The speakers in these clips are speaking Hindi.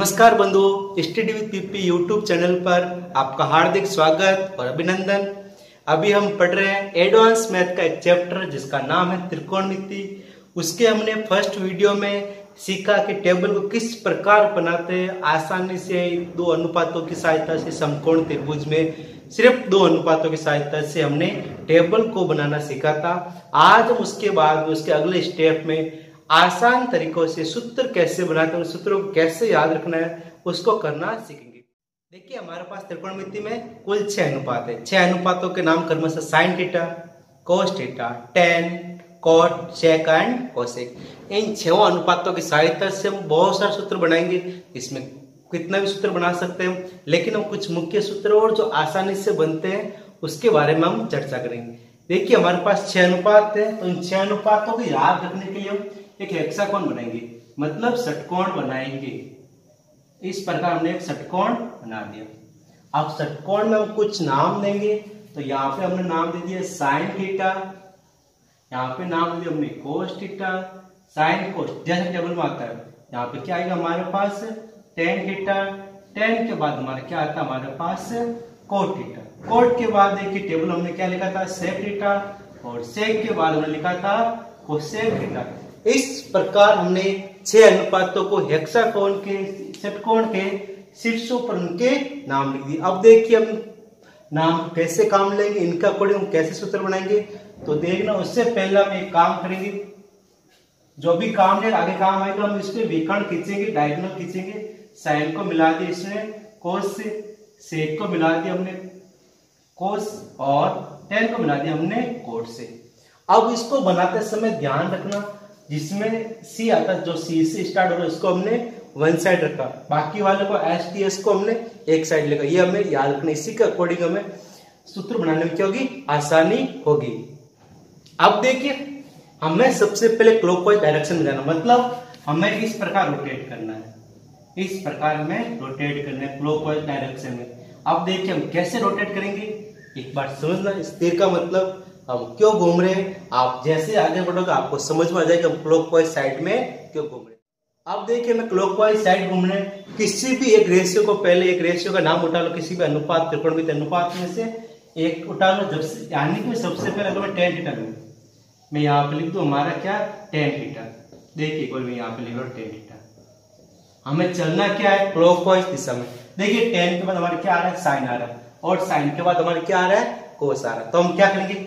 नमस्कार बंधुओं, study with PP YouTube channel पर आपका हार्दिक स्वागत और अभिनंदन। अभी हम पढ़ रहे हैं एडवांस मैथ का एक चैप्टर जिसका नाम है त्रिकोणमिति। उसके हमने फर्स्ट वीडियो में सीखा कि टेबल को किस प्रकार बनाते हैं। आसानी से दो अनुपातों की सहायता से समकोण त्रिभुज में सिर्फ दो अनुपातों की सहायता से हमने टेबल को बनाना सीखा था। आज हम उसके बाद उसके अगले स्टेप में आसान तरीकों से सूत्र कैसे बनाते हैं, सूत्रों को कैसे याद रखना है, उसको करना सीखेंगे। देखिए, हमारे पास त्रिकोणमिति में कुल 6 अनुपात है। 6 अनुपातों के नाम क्रमशः sine theta, cos theta, tan, cot, sec and cosec. इन 6 अनुपातों की सहायता से हम बहुत सारे सूत्र बनाएंगे। इसमें कितना भी सूत्र बना सकते हैं, लेकिन हम कुछ मुख्य सूत्र और जो आसानी से बनते हैं उसके बारे में हम चर्चा करेंगे। देखिए, हमारे पास 6 अनुपात है, तो इन 6 अनुपातों को याद रखने के लिए हम एक हेक्सागोन बनाएंगे, मतलब षटकोण बनाएंगे। इस प्रकार हमने एक षटकोण बना दिया। अब षटकोण में हम कुछ नाम देंगे, तो यहाँ पे हमने नाम दे दिया साइन थीटा, यहाँ पे नाम दे दिया हमने कोस थीटा, साइन कोस, जैसे टेबल में आता है। यहाँ पे क्या आएगा हमारे पास टेन थीटा, टेन के बाद हमारे क्या आता है हमारे पास कोट थीटा, कोट के बाद देखिए टेबल हमने क्या लिखा था सेक थीटा, और सेक के बाद हमने लिखा था कोसेक थीटा। इस प्रकार हमने 6 अनुपातों को हेक्सागोन के षटकोण के शीर्षों पर उनके नाम लिख दिए। अब देखिए हम नाम कैसे काम लेंगे, इनका अकॉर्डिंग हम कैसे सूत्र बनाएंगे, तो देखना। उससे पहले हम एक काम करेंगे, जो भी काम है आगे काम आएगा, हम इसमें विकर्ण खींचेंगे, डायगोनल खींचेंगे। साइन को मिला दिया इसमें कोस से, सेक को मिला दिया हमने कोस, और टेन को मिला दिया हमने कोट से। अब इसको बनाते समय ध्यान रखना, जिसमें सी आता है, जो सी से स्टार्ट हो रहा है उसको हमने वन साइड रखा, बाकी वाले को एस टी एस को हमने एक साइड लेकर। ये हमें याद रखना, इसी के अकॉर्डिंग हमें सूत्र बनाने में क्या होगी, आसानी होगी। अब देखिए, हमें सबसे पहले क्लॉकवाइज डायरेक्शन में जाना, मतलब हमें इस प्रकार रोटेट करना है, इस प्रकार हमें रोटेट करना है क्लॉकवाइज डायरेक्शन में। अब देखिए हम कैसे रोटेट करेंगे, एक बार समझना। इस तीर का मतलब हम क्यों घूम रहे हैं, आप जैसे आगे बढ़ोगे आपको समझ में आ जाएगा हम क्लॉकवाइज साइड में क्यों घूम रहे हैं। अब देखिए मैं क्लॉकवाइज साइड घूम रहे हैं, किसी भी एक रेशियो को, पहले एक रेशियो का नाम उठा लो, किसी भी अनुपात त्रिकोणमिति अनुपात में से एक उठा लो। जब से यानी कि सबसे पहले अगर मैं टेन थीटा लूं, मैं यहाँ पे लिख दूं हमारा क्या टेन थीटा। देखिए कोई मैं यहाँ पे लिख रहा हूँ टेन थीटा। हमें चलना क्या है क्लॉकवाइज दिशा में। देखिए टेन के बाद हमारे क्या आ रहा है साइन आ रहा है, और साइन के बाद हमारे क्या आ रहा है कोस आ रहा है। तो हम क्या करेंगे,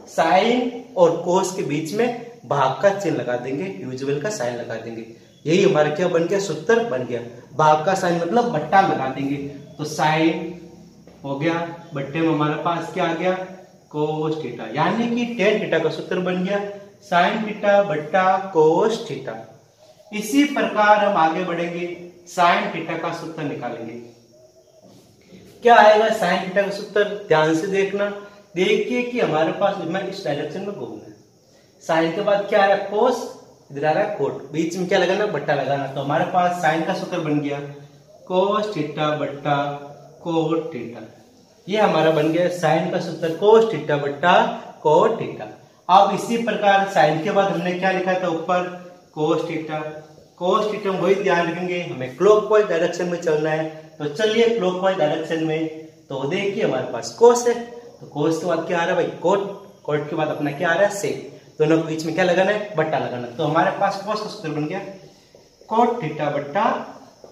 साइन और कोस के बीच में भाग का चिन्ह लगा देंगे, यूजुअल का साइन लगा देंगे। यही हमारा क्या बन गया, सूत्र बन गया। भाग का साइन मतलब बट्टा लगा देंगे, तो साइन हो गया, बट्टे में हमारे पास क्या आ गया कोस थीटा, यानी कि टेन थीटा का सूत्र बन गया साइन थीटा बट्टा कोस थीटा। इसी प्रकार हम आगे बढ़ेंगे, साइन थीटा का सूत्र निकालेंगे। क्या आएगा साइन थीटा का सूत्र, ध्यान से देखना। देखिए कि हमारे पास मैं इस डायरेक्शन में घूमना है, साइन के बाद क्या आ रहा है कोस, इधर आ रहा है कोट, बीच में क्या लगाना बट्टा लगाना। तो हमारे पास साइन का सूत्र बन गया कोस थीटा बट्टा कोट थीटा। ये हमारा बन गया साइन का सूत्र कोस थीटा बट्टा कोट थीटा। अब इसी प्रकार साइन के बाद हमने क्या लिखा था ऊपर कोस थीटा, कोस थीटा हम वही ध्यान रखेंगे, हमें क्लॉकवाइज डायरेक्शन में चलना है। तो चलिए क्लॉकवाइज डायरेक्शन में, तो देखिए हमारे पास कोस है, तो कोस के बाद क्या आ रहा है भाई कोट, कोट के बाद अपना क्या आ रहा है सेक, दोनों के बीच में क्या लगाना है बट्टा लगाना। तो हमारे पास कोस का सूत्र बन गया कोट थीटा बट्टा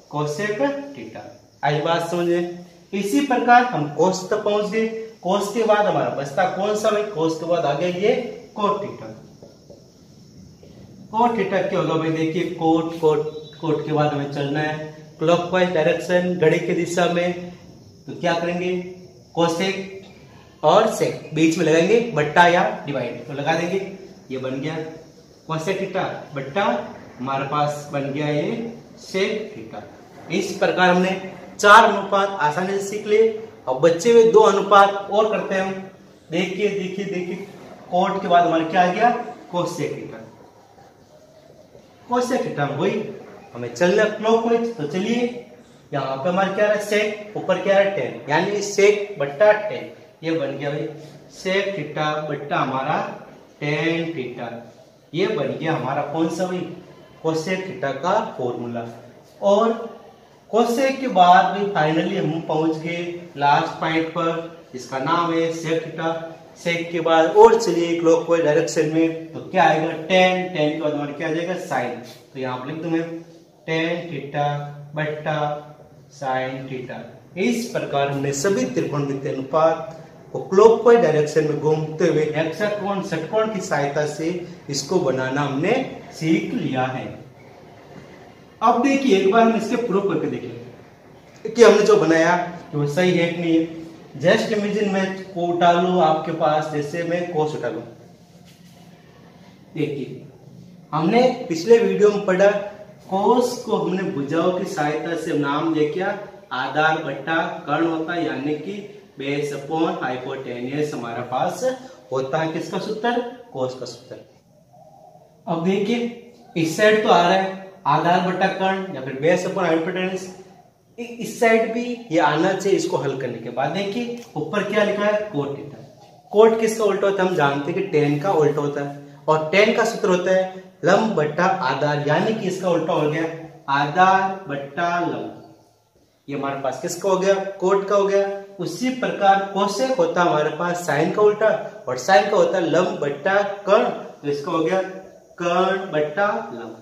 कोसेक थीटा। आई बात समझे। इसी प्रकार हम कोस तक पहुंच गए, कोस के बाद हमारा बचता कौन सा भाई, कोस के बाद आ गया ये कोट थीटा। कोट थीटा क्या होगा भाई, देखिए कोट कोट कोट के बाद हमें चलना है क्लॉकवाइज डायरेक्शन घड़ी की दिशा में। तो क्या करेंगे कोसेक और सेक बीच में लगाएंगे बट्टा या डिवाइड, तो लगा देंगे। ये बन गया कोसेक थीटा बट्टा, हमारे पास बन गया ये सेक थीटा। इस प्रकार हमने 4 अनुपात आसानी से सीख लिए। अब बच्चे हुए 2 अनुपात और करते हैं हम। देखिए देखिए देखिए, कोट के बाद हमारे क्या आ गया कोसेक थीटा, कोसेक थीटा वही हमें चलना क्लॉकवाइज। तो चलिए यहाँ पे हमारे क्या है सेक, ऊपर क्या है टेन, यानी सेक बट्टा टेन। ये बन गया भाई सेक थीटा बट्टा हमारा टेन थीटा। ये बन गया हमारा कौन सा भाई कोसेक थीटा का फॉर्मूला। और कोसेक के बाद भी फाइनली हम पहुंच गए लास्ट पॉइंट पर, इसका नाम है सेक थीटा। सेक के बाद और चलिए क्लॉकवाइज डायरेक्शन में, तो क्या आएगा टेन, टेन के बाद हमारे क्या आ जाएगा साइन। तो यहाँ पर लिख दूं मैं टेन थीटा बट्टा साइन थीटा। इस प्रकार हमने सभी त्रिकोणमितीय अनुपात को क्लॉकवाइज डायरेक्शन में घूमते हुए हेक्सागोन षटकोण की सहायता से इसको बनाना हमने सीख लिया है। अब देखिए एक बार हम इसके प्रूफ करके देखें कि हमने जो बनाया वो सही है कि नहीं है। जस्ट इमेजिन मैं को उठा लू आपके पास, जैसे मैं कोस उठा लू। देखिए हमने पिछले वीडियो में पढ़ा कोस को हमने भुजाओं की सहायता से नाम दे क्या आधार बट्टा कर्ण होता है, यानी कि बेस अपॉन हाइपोटेनियस हमारा पास होता है। किसका सूत्र? कोस का सूत्र। अब देखिए इस साइड तो आ रहा है आधार बट्टा कर्ण या फिर बेस अपॉन हाइपोटेनियस, इस साइड भी ये आना चाहिए। इसको हल करने के बाद देखिए ऊपर क्या लिखा है कोट थीटा। कोट किसका उल्टा होता है? हम जानते हैं कि टेन का उल्टा होता है, और टेन का सूत्र होता है लंब बट्टा आधार, यानी कि इसका उल्टा हो गया आधार बट्टा लंब। ये हमारे पास किसका हो गया? कोट का हो गया। उसी प्रकार कोसेक होता है हमारे पास साइन का उल्टा, और साइन का होता है लंब बट्टा कर्ण, तो इसका हो गया कर्ण बट्टा लंब।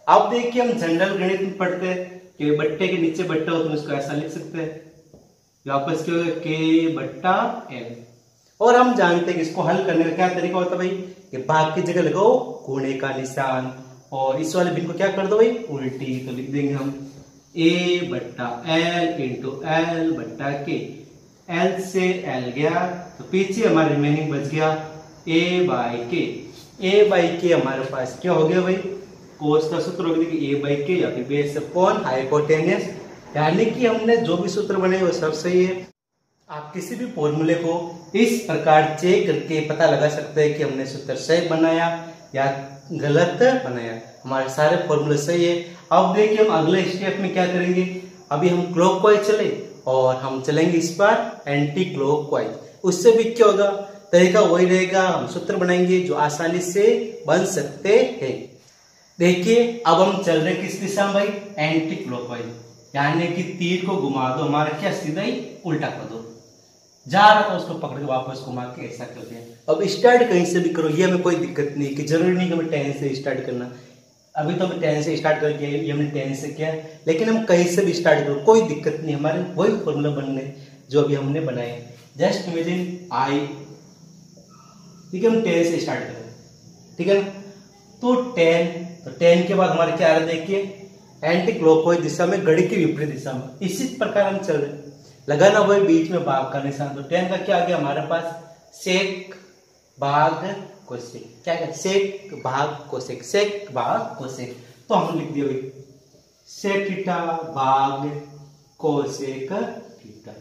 अब देखिए हम जनरल गणित में पढ़ते हैं कि बट्टे के नीचे बट्टा हो तो इसको ऐसा लिख सकते हैं, वापस क्या होगा के बट्टा एन। और हम जानते हैं कि इसको हल करने का क्या तरीका होता है भाई, कि भाग की जगह लगाओ गुणे का निशान, और इस वाले भिन्न को क्या कर दो भाई उल्टी। तो लिख देंगे हम ए बट्टा एल इंटू एल बट्टा के। एल से एल गया तो पीछे हमारा रिमेनिंग बच गया ए बाई के। ए बाई के हमारे पास क्या हो गया भाई कोस का सूत्र हो गया ए बाई के या फिर बेस अपॉन हाइपोटेनियस, यानी कि हमने जो भी सूत्र बनाए वो सब सही है। आप किसी भी फॉर्मूले को इस प्रकार चेक करके पता लगा सकते हैं कि हमने सूत्र सही बनाया या गलत बनाया। हमारे सारे फॉर्मूले सही है। अब देखिए हम अगले स्टेप में क्या करेंगे, अभी हम क्लॉकवाइज चले और हम चलेंगे इस बार एंटी क्लॉकवाइज। उससे भी क्या होगा, तरीका वही रहेगा, हम सूत्र बनाएंगे जो आसानी से बन सकते हैं। देखिए अब हम चल रहे किस दिशा में भाई, एंटी क्लॉकवाइज, यानी कि तीर को घुमा दो, हमारा क्या सीधा ही उल्टा कर दो। जा रहा था उसको पकड़ के वापस घुमा के ऐसा कर दिया। अब स्टार्ट कहीं से भी करो, ये हमें कोई दिक्कत नहीं कि जरूरी नहीं कि हमें 10 से स्टार्ट करना। अभी तो हमें 10 से स्टार्ट कर दिया, ये हमने 10 से किया, लेकिन हम कहीं से भी स्टार्ट करो कोई दिक्कत नहीं, हमारे वही फॉर्मूला बनने जो अभी हमने बनाए। जस्ट इमेजिन आई, ठीक है हम 10 से स्टार्ट करें, ठीक है ना। तो 10 के बाद हमारे क्या आ रहा है देखिए एंटी क्लॉकवाइज दिशा में, घड़ी की विपरीत दिशा में। इसी प्रकार हम चल रहे, लगाना वही बीच में भाग का निशान। तो 10 का क्या आ गया हमारे पास सेक भाग कोसेक, क्या है सेक भाग कोसेक, सेक भाग कोसेक। तो हम लिख दिए भाई सेक थीटा भाग कोसेक थीटा।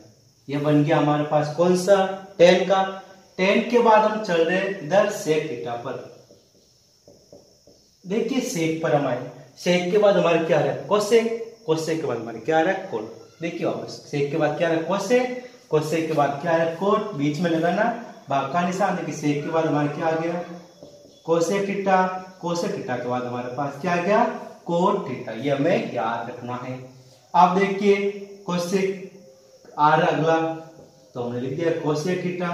ये बन गया हमारे पास कौन सा 10 का। 10 के बाद हम चल रहे इधर सेक थीटा पर। देखिए सेक पर हम आए, सेक के बाद हमारे क्या आ रहा है कोसेक, कोसेक के बाद हमारे क्या आ रहा है कोट। देखिए वापस सेक के बाद क्या आ रहा है कोसेक, कोसेक के बाद क्या आ रहा है कोट, बीच में लगाना भाग का निशान। देखिए सेक के बाद हमारे क्या आ गया कोसेक थीटा, कोसेक थीटा के बाद हमारे पास क्या आ गया कोट थीटा। ये हमें याद रखना है। आप देखिए कोसेक आ रहा अगला, तो हमने लिख दिया कोसेक थीटा।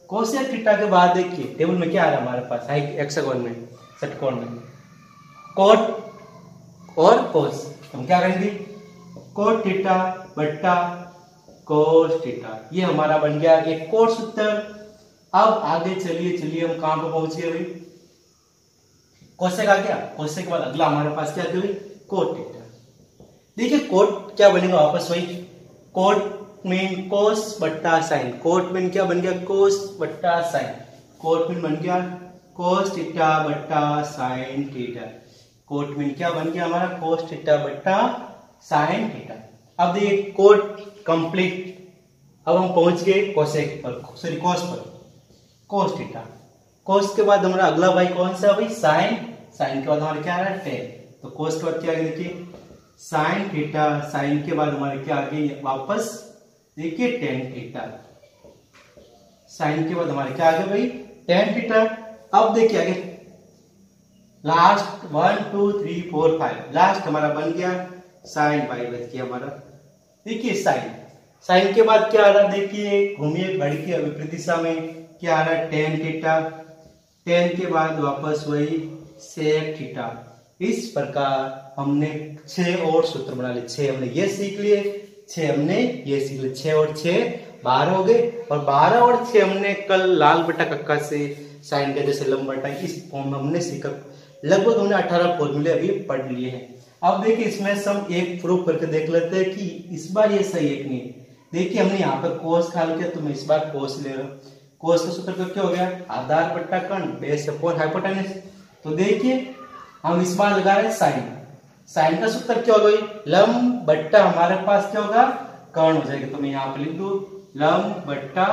कोसेक थीटा के बाद देखिए टेबल में क्या आ रहा है हमारे पास हेक्सागोन में, षटकोण में कोट और कोस। हम क्या करेंगे कोट थीटा बट्टा कोस थीटा, ये हमारा बन गया एक कोट सूत्र। अब आगे चलिए हम कहां पे पहुंच गए भाई, कोसेक आ गया, कोसेक के बाद अगला हमारे पास क्या भाई कोट थीटा। देखिए कोट क्या बनेगा वापस वही, कोट मीन कोस बट्टा साइन, कोट मीन क्या बन गया कोस बट्टा साइन, कोट मीन बन गया कोस थीटा बट्टा साइन थीटा। कोट मीन क्या बन गया हमारा कोस थीटा बट्टा साइन थीटा। अब देखिए कोट कंप्लीट। अब हम पहुंच गए कोसेक पर, सॉरी कोस पर, कोस थीटा। कोस के बाद हमारा अगला भाई कौन सा भाई साइन, साइन के बाद हमारे क्या आ रहा है टेन। तो कोस के बाद क्या आ गया देखिए साइन थीटा, साइन के बाद हमारे क्या आ गई वापस देखिए टेन थीटा, साइन के बाद हमारे क्या आ गया भाई टेन थीटा। अब देखिए आगे लास्ट 1 2 3 4 5, लास्ट हमारा बन गया साइन पाई बच गया हमारा। देखिए साइन के बाद क्या आ रहा है, देखिए घूमिए घड़ी की विपरीत दिशा में, क्या आ रहा है टेन थीटा, टेन के बाद वापस वही सेक थीटा। इस प्रकार हमने 6 और सूत्र बना लिए। 6 हमने ये सीख लिए, 6 हमने ये सीख लिए, 6 और 6 12 हो गए, और 12 और 6 हमने कल लाल बटा कक्का से साइन का जैसे लंब बटा इस फॉर्म में हमने सीखा। लगभग हमने 18 फॉर्मूले अभी पढ़ लिए हैं। अब देखिए इसमें से हम एक प्रूफ करके देख लेते हैं कि इस बार ये सही है कि नहीं। देखिए हमने यहाँ पर कोस खाल किया तो मैं इस बार कोस ले रहा हूँ। कोस का सूत्र क्या हो गया, आधार बट्टा कर्ण बेस अपॉन हाइपोटेनस। तो देखिए हम इस बार लगा रहे हैं साइन, साइन का सूत्र क्या होगा, लंब बट्टा हमारे पास क्या होगा कर्ण हो जाएगा। तो मैं यहाँ पर लिख दूं लंब बट्टा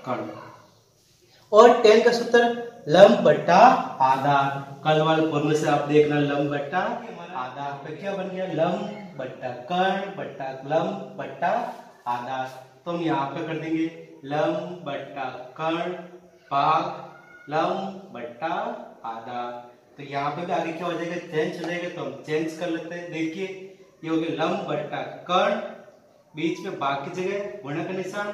कर्ण। और टेन का सूत्र लंब बट्टा आधार। कल वाले फॉर्मूले से आप देखना लंब बट्टा आधार पे क्या बन गया, लंब बट्टा कर्ण बट्टा लंब बट्टा आधार। तो हम यहाँ पे कर देंगे लंब बट्टा कर्ण भाग लंब बट्टा आधार। तो यहाँ पे भी आगे क्या हो जाएगा, चेंज हो जाएगा। तो हम चेंज कर लेते हैं। देखिए ये हो गया लंब बट्टा कर्ण, बीच में भाग की जगह गुणा का निशान,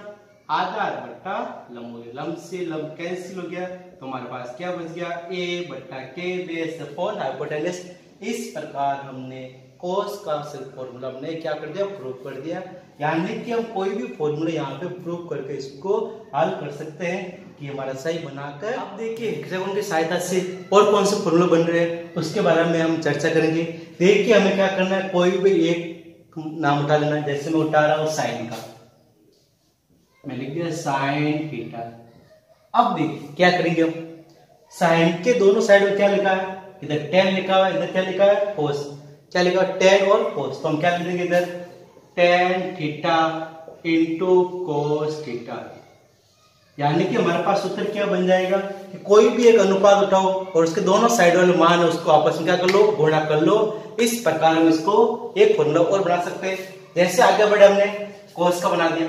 आधार बट्टा लंब हो गया। लंब से लंब कैंसिल हो गया, तो हमारे पास क्या बच गया, ए बट्टा के बेस अपॉन हाइपोटेनस। इस प्रकार हमने कोस का फॉर्मूला हमने क्या कर दिया, प्रूव कर दिया। यानी कि हम कोई भी फॉर्मूला यहाँ पे प्रूव करके इसको हल कर सकते हैं कि हमारा सही बनाकर। अब देखिए हेक्सागोन की सहायता से और कौन से फॉर्मूला बन रहे हैं उसके बारे में हम चर्चा करेंगे। देखिए हमें क्या करना है, कोई भी एक नाम उठा लेना है। जैसे मैं उठा रहा हूँ साइन का, मैं लिख दिया साइन थीटा। अब देखिए क्या करेंगे हम, साइन के दोनों साइड में क्या लिखा है, इधर टेन लिखा हुआ है, इधर क्या लिखा है कोस, क्या लिखा है टेन और कोस। तो हम क्या लिख देंगे इधर ten theta into cos theta. यानी कि हमारे पास सूत्र क्या बन जाएगा कि कोई भी एक अनुपात उठाओ और उसके दोनों साइड वाले मान है उसको आपस में क्या कर लो, गुणा कर लो। इस प्रकार हम इसको एक फॉर्मूला और बना सकते हैं। जैसे आगे बढ़े हमने कोस का बना दिया,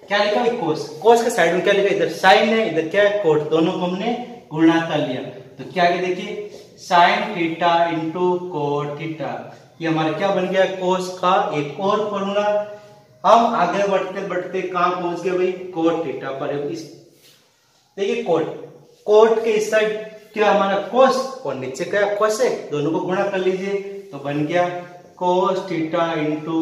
क्या लिखा है कोस, कोस के साइड में क्या लिखा, इधर साइन है इधर क्या है कोट, दोनों को हमने गुणा कर लिया। तो क्या है देखिए sign theta into cot theta, ये हमारा क्या बन गया कोस का एक और फॉर्मूला। हम आगे बढ़ते बढ़ते कहां पहुंच गए भाई, कोट थीटा पर। इस देखिए कोट के इस साइड क्या हमारा कोस और नीचे क्या कोसेक, दोनों को गुणा कर लीजिए तो बन गया cos theta into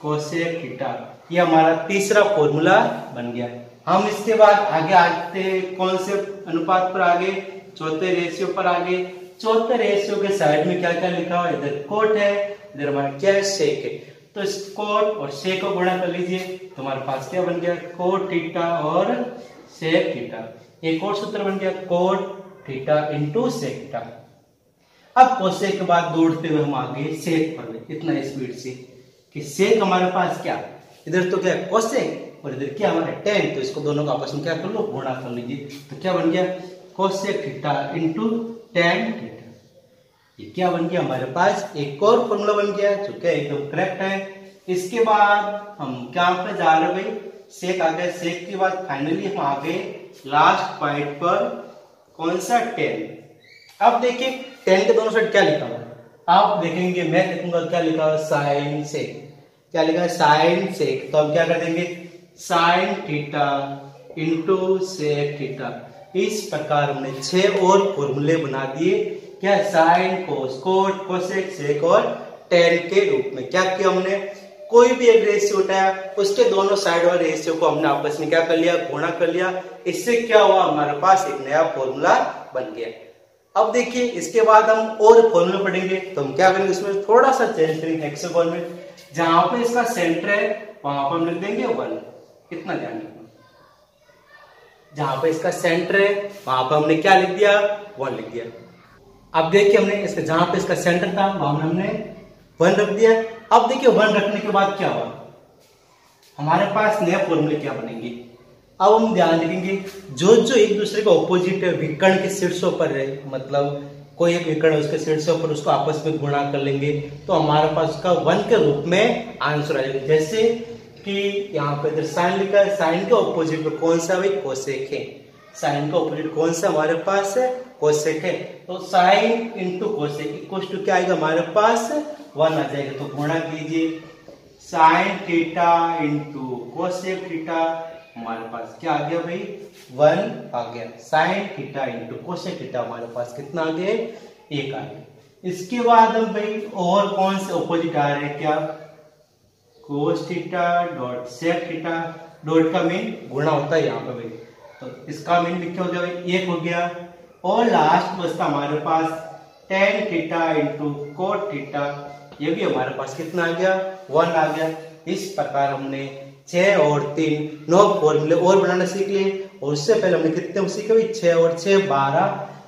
cosec theta. ये हमारा तीसरा फॉर्मूला बन गया। हम इसके बाद आगे आते कौन से अनुपात पर, आगे चौथे रेशियो पर। आगे चौथे रेशियो के साइड में क्या क्या लिखा हुआ है, इधर कोट है इधर हमारा क्या है सेक है। तो इस कोट और सेक को गुणा कर लीजिए तो हमारे पास क्या बन गया कोट थीटा और सेक थीटा। एक और सूत्र बन गया cot theta into sec theta. अब कोसेक के बाद दौड़ते हुए हम आगे सेक पर गए इतना स्पीड से कि सेक हमारे पास क्या, इधर तो क्या कोसेक और इधर क्या हमारा टेन। तो इसको दोनों का आपस में क्या कर लो, गुणा कर लीजिए। तो क्या बन गया cosec theta into tan theta. ये क्या बन गया हमारे पास एक और फॉर्मूला बन गया जो क्या एकदम करेक्ट है। इसके बाद हम क्या पे जा रहे हैं भाई, सेक आ गया। सेक के बाद फाइनली हम आ गए लास्ट पॉइंट पर, कौन सा टेन। अब देखिए टेन के दोनों साइड क्या लिखा हुआ है, आप देखेंगे मैं लिखूंगा क्या लिखा हुआ साइन सेक, क्या लिखा है साइन सेक। तो हम क्या कर देंगे sine theta into sec theta. इस प्रकार हमने 6 और फॉर्मूले बना दिए, क्या sine cos cot cosec sec और टेन के रूप में। क्या किया हमने, कोई भी एक रेशियो उठाया उसके दोनों साइड वाले रेशियो को हमने आपस में क्या कर लिया, गुणा कर लिया। इससे क्या हुआ हमारे पास एक नया फॉर्मूला बन गया। अब देखिए इसके बाद हम और फॉर्मूला पढ़ेंगे तो हम क्या करेंगे, उसमें थोड़ा सा चेंज करेंगे। हेक्सागोन में जहां पे इसका सेंटर है वहां पर हम लिख देंगे 1, इतना ध्यान रखना। जहां पे इसका सेंटर है वहां पर हमने क्या लिख दिया, 1 लिख दिया। अब देखिए हमने इसके जहां पे इसका सेंटर था वहां हमने 1 रख दिया। अब देखिए 1 रखने के बाद क्या हुआ, हमारे पास नए फॉर्मूले क्या बनेंगे। अब हम ध्यान रखेंगे जो जो एक दूसरे का ऑपोजिट है विकर्ण के शीर्षों पर है, मतलब कोई एक विकर्ण है उसके शीर्षों पर उसको आपस में गुणा कर लेंगे तो हमारे पास उसका 1 के रूप में आंसर आ जाएगा। जैसे कि यहाँ पे इधर साइन लिखा है, साइन के ऑपोजिट में कौन सा भाई कोसेक है, साइन का ऑपोजिट कौन सा हमारे पास है कोसेक है। तो sine into cosec equal to क्या आएगा हमारे पास 1 आ जाएगा। तो गुणा कीजिए sign theta into cosec theta, हमारे पास क्या आ गया भाई 1 आ गया। Sign theta into cosec theta हमारे पास कितना आ गया 1 आ गया। इसके बाद हम भाई और कौन से ऑपोजिट आ रहे हैं क्या, cos theta dot sec theta, dot का मीन गुणा होता है यहाँ पे भाई, तो इसका मीन भी क्या हो गया भाई 1 हो गया। और लास्ट बचता हमारे पास tan theta into cot theta, ये भी हमारे पास कितना आ गया 1 आ गया। इस प्रकार हमने 6 और 3 9 फॉर्मूले और बनाना सीख लिए। और उससे पहले हमने कितने सीखे भाई 6 और 6 12,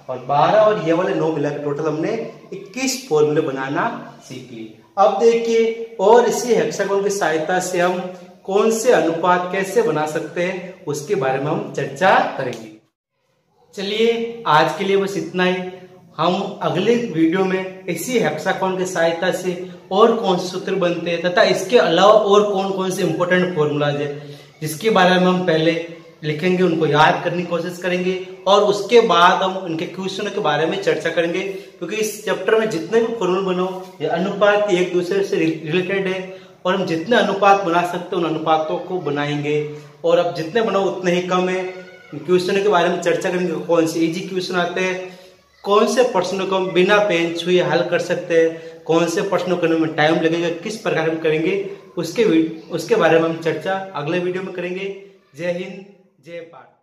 और 12 और ये वाले 9 मिलाकर टोटल हमने 21 फॉर्मूले बनाना सीख लिए। अब देखिए और इसी हेक्सागोन की सहायता से हम कौन से अनुपात कैसे बना सकते हैं उसके बारे में हम चर्चा करेंगे। चलिए आज के लिए बस इतना ही। हम अगले वीडियो में इसी हेक्सागोन की सहायता से और कौन से सूत्र बनते हैं तथा इसके अलावा और कौन कौन से इंपॉर्टेंट फॉर्मूलाज है जिसके बारे में हम पहले लिखेंगे, उनको याद करने की कोशिश करेंगे और उसके बाद हम उनके क्वेश्चनों के बारे में चर्चा करेंगे। क्योंकि इस चैप्टर में जितने भी फॉर्मूले बनो ये अनुपात एक दूसरे से रिलेटेड है और हम जितने अनुपात बना सकते हैं उन अनुपातों को बनाएंगे। और अब जितने बनाओ उतने ही कम है। क्वेश्चनों के बारे में चर्चा करेंगे, कौन से इजी क्वेश्चन आते हैं, कौन से प्रश्नों को हम बिना पेन छुए हल कर सकते हैं, कौन से प्रश्नों करने में टाइम लगेगा, किस प्रकार हम करेंगे उसके बारे में हम चर्चा अगले वीडियो में करेंगे। जय हिंद जय भारत।